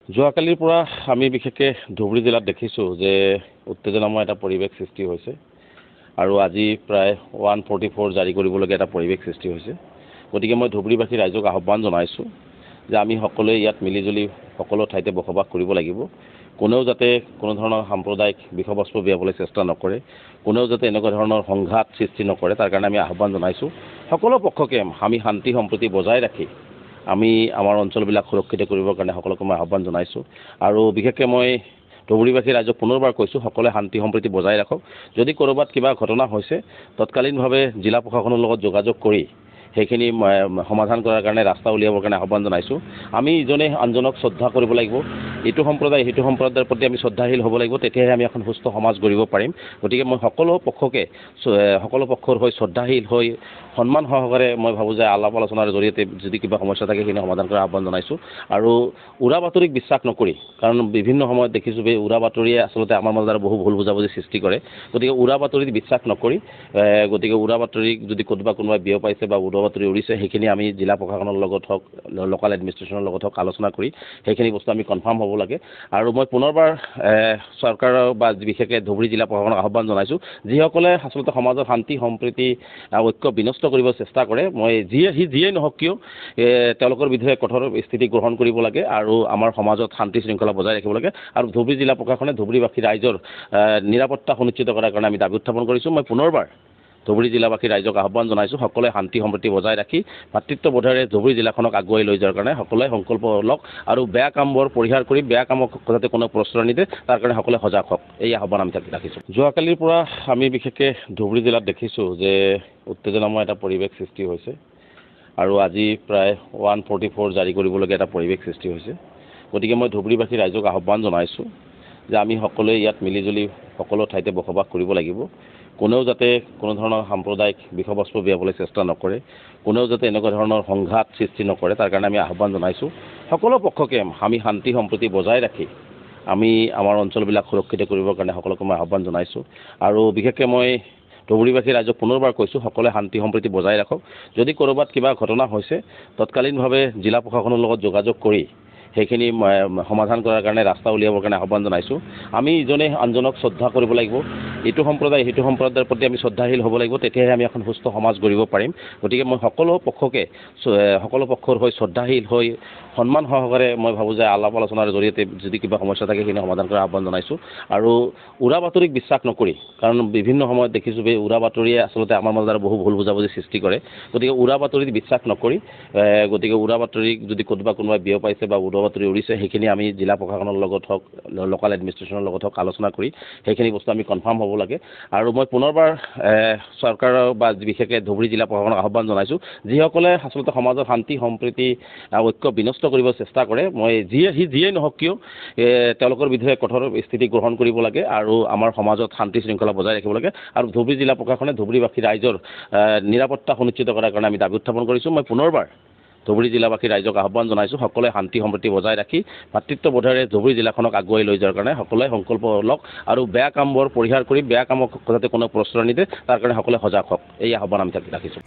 যোৱাকালিৰ পৰা আমি বিশেষকৈ ধুবুৰী জিলাত দেখিছোঁ যে উত্তেজনাময় এটা পৰিৱেশ সৃষ্টি হৈছে আৰু আজি প্ৰায় 144 জাৰি কৰিবলগীয়া এটা পৰিৱেশ সৃষ্টি হৈছে। গতিকে মই ধুবুৰীবাসী ৰাইজক আহ্বান জনাইছোঁ যে আমি সকলোৱে ইয়াত মিলিজুলি সকলো ঠাইতে বসবাস কৰিব লাগিব। কোনেও যাতে কোনো ধৰণৰ সাম্প্ৰদায়িক বিষয়বস্তু বিয়াবলৈ চেষ্টা নকৰে, কোনেও যাতে এনেকুৱা ধৰণৰ সংঘাত সৃষ্টি নকৰে, তাৰ কাৰণে আমি আহ্বান জনাইছোঁ। সকলো পক্ষকে আমি শান্তি সম্প্ৰীতি বজাই ৰাখি আমি আমাৰ অঞ্চলবিলাক সুৰক্ষিত কৰিবৰ কাৰণে সকলোকে মই আহ্বান জনাইছোঁ। আৰু বিশেষকৈ মই ধুবুৰীবাসী ৰাইজক পুনৰবাৰ কৈছোঁ, সকলোৱে শান্তি সম্প্ৰীতি বজাই ৰাখক। যদি ক'ৰবাত কিবা ঘটনা হৈছে তৎকালীনভাৱে জিলা প্ৰশাসনৰ লগত যোগাযোগ কৰি সেইখিনি সমাধান কৰাৰ কাৰণে ৰাস্তা উলিয়াবৰ কাৰণে আহ্বান জনাইছোঁ। আমি ইজনে আনজনক শ্ৰদ্ধা কৰিব লাগিব, ইটো সম্প্ৰদায় সিটো সম্প্ৰদায়ৰ প্ৰতি আমি শ্ৰদ্ধাশীল হ'ব লাগিব, তেতিয়াহে আমি এখন সুস্থ সমাজ গঢ়িব পাৰিম। গতিকে মই সকলো পক্ষৰ হৈ শ্ৰদ্ধাশীল হৈ সন্মান সহকাৰে মই ভাবোঁ যে আলাপ আলোচনাৰ জৰিয়তে যদি কিবা সমস্যা থাকে সেইখিনি সমাধান কৰাৰ আহ্বান জনাইছোঁ। আৰু উৰা বাতৰিক বিশ্বাস নকৰি, কাৰণ বিভিন্ন সময়ত দেখিছোঁ যে উৰা বাতৰিয়ে আচলতে আমাৰ মাজত বহু ভুল বুজাবুজি সৃষ্টি কৰে। গতিকে উৰা বাতৰিত বিশ্বাস নকৰি, গতিকে উৰা বাতৰিক যদি কোনোবাই বিয়পাইছে বা উৰা বাতৰি উৰিছে সেইখিনি আমি জিলা প্ৰশাসনৰ লগত হওক, লোকেল এডমিনিষ্ট্ৰেশ্যনৰ লগত হওক আলোচনা কৰি সেইখিনি বস্তু আমি কনফাৰ্ম হ'ব লাগে। আৰু মই পুনৰবাৰ চৰকাৰৰ বা বিশেষকৈ ধুবুৰী জিলা প্ৰশাসনক আহ্বান জনাইছোঁ, যিসকলে আচলতে সমাজত শান্তি সম্প্ৰীতি ঐক্য বিনষ্ট কৰিব চেষ্টা কৰে, মই যিয়েই নহওক কিয় তেওঁলোকৰ বিৰুদ্ধে কঠোৰ স্থিতি গ্ৰহণ কৰিব লাগে আৰু আমাৰ সমাজত শান্তি শৃংখলা বজাই ৰাখিব লাগে। আৰু ধুবুৰী জিলা প্ৰশাসনে ধুবুৰীবাসী ৰাইজৰ নিৰাপত্তা সুনিশ্চিত কৰাৰ কাৰণে আমি দাবী উত্থাপন কৰিছোঁ। মই পুনৰবাৰ ধুবুৰী জিলাবাসী ৰাইজক আহ্বান জনাইছোঁ, সকলোৱে শান্তি সম্প্ৰীতি বজাই ৰাখি ভাতৃত্ববোধেৰে ধুবুৰী জিলাখনক আগুৱাই লৈ যোৱাৰ কাৰণে সকলোৱে সংকল্প লওক আৰু বেয়া কামবোৰ পৰিহাৰ কৰি বেয়া কামক যাতে কোনো প্ৰশ্ৰয় নিদিয়ে তাৰ কাৰণে সকলোৱে সজাগ হওক, এই আহ্বান আমি ৰাখিছোঁ। যোৱাকালিৰ পৰা আমি বিশেষকৈ ধুবুৰী জিলাত দেখিছোঁ যে উত্তেজনাময় এটা পৰিৱেশ সৃষ্টি হৈছে আৰু আজি প্ৰায় 144 জাৰি কৰিবলগীয়া এটা পৰিৱেশ সৃষ্টি হৈছে। গতিকে মই ধুবুৰীবাসী ৰাইজক আহ্বান জনাইছোঁ যে আমি সকলোৱে ইয়াত মিলিজুলি সকলো ঠাইতে বসবাস কৰিব লাগিব। কোনেও যাতে কোনো ধৰণৰ সাম্প্ৰদায়িক বিষয়বস্তু বিয়াবলৈ চেষ্টা নকৰে, কোনেও যাতে এনেকুৱা ধৰণৰ সংঘাত সৃষ্টি নকৰে, তাৰ কাৰণে আমি আহ্বান জনাইছোঁ। সকলো পক্ষকে আমি শান্তি সম্প্ৰীতি বজাই ৰাখি আমি আমাৰ অঞ্চলবিলাক সুৰক্ষিত কৰিবৰ কাৰণে সকলোকে মই আহ্বান জনাইছোঁ। আৰু বিশেষকৈ মই ধুবুৰীবাসী ৰাইজক পুনৰবাৰ কৈছোঁ, সকলোৱে শান্তি সম্প্ৰীতি বজাই ৰাখক। যদি ক'ৰবাত কিবা ঘটনা হৈছে তৎকালীনভাৱে জিলা প্ৰশাসনৰ লগত যোগাযোগ কৰি সেইখিনি সমাধান কৰাৰ কাৰণে ৰাস্তা উলিয়াবৰ কাৰণে আহ্বান জনাইছোঁ। আমি ইজনে আনজনক শ্ৰদ্ধা কৰিব লাগিব, ইটো সম্প্ৰদায় সিটো সম্প্ৰদায়ৰ প্ৰতি আমি শ্ৰদ্ধাশীল হ'ব লাগিব, তেতিয়াহে আমি এখন সুস্থ সমাজ গঢ়িব পাৰিম। গতিকে মই সকলো পক্ষৰ হৈ শ্ৰদ্ধাশীল হৈ সন্মান সহকাৰে মই ভাবোঁ যে আলাপ আলোচনাৰ জৰিয়তে যদি কিবা সমস্যা থাকে সেইখিনি সমাধান কৰাৰ আহ্বান জনাইছোঁ। আৰু উৰা বাতৰিক বিশ্বাস নকৰি, কাৰণ বিভিন্ন সময়ত দেখিছোঁ যে উৰা বাতৰিয়ে আচলতে আমাৰ মাজত বহু ভুল বুজাবুজি সৃষ্টি কৰে। গতিকে উৰা বাতৰিত বিশ্বাস নকৰি, গতিকে উৰা বাতৰিক যদি কোনোবাই বিয়পাইছে বা উৰা বাতৰি উৰিছে সেইখিনি আমি জিলা প্ৰশাসনৰ লগত হওক, লোকেল এডমিনিষ্ট্ৰেশ্যনৰ লগত হওক আলোচনা কৰি সেইখিনি বস্তু আমি কনফাৰ্ম হ'ব লাগে। আৰু মই পুনৰবাৰ চৰকাৰৰ বা বিশেষকৈ ধুবুৰী জিলা প্ৰশাসনক আহ্বান জনাইছোঁ, যিসকলে আচলতে সমাজত শান্তি সম্প্ৰীতি ঐক্য বিনষ্ট কৰিব চেষ্টা কৰে, মই যিয়েই নহওক কিয় তেওঁলোকৰ বিৰুদ্ধে কঠোৰ স্থিতি গ্ৰহণ কৰিব লাগে আৰু আমাৰ সমাজত শান্তি শৃংখলা বজাই ৰাখিব লাগে। আৰু ধুবুৰী জিলা প্ৰশাসনে ধুবুৰীবাসী ৰাইজৰ নিৰাপত্তা সুনিশ্চিত কৰাৰ কাৰণে আমি দাবী উত্থাপন কৰিছোঁ। মই পুনৰবাৰ ধুবুৰী জিলাবাসী ৰাইজক আহ্বান জনাইছোঁ, সকলোৱে শান্তি সম্প্ৰীতি বজাই ৰাখি ভাতৃত্ববোধেৰে ধুবুৰী জিলাখনক আগুৱাই লৈ যোৱাৰ কাৰণে সকলোৱে সংকল্প লওক আৰু বেয়া কামবোৰ পৰিহাৰ কৰি বেয়া কামক যাতে কোনো প্ৰশ্ৰয় নিদিয়ে তাৰ কাৰণে সকলোৱে সজাগ হওক, এই আহ্বান আমি ৰাখিছোঁ।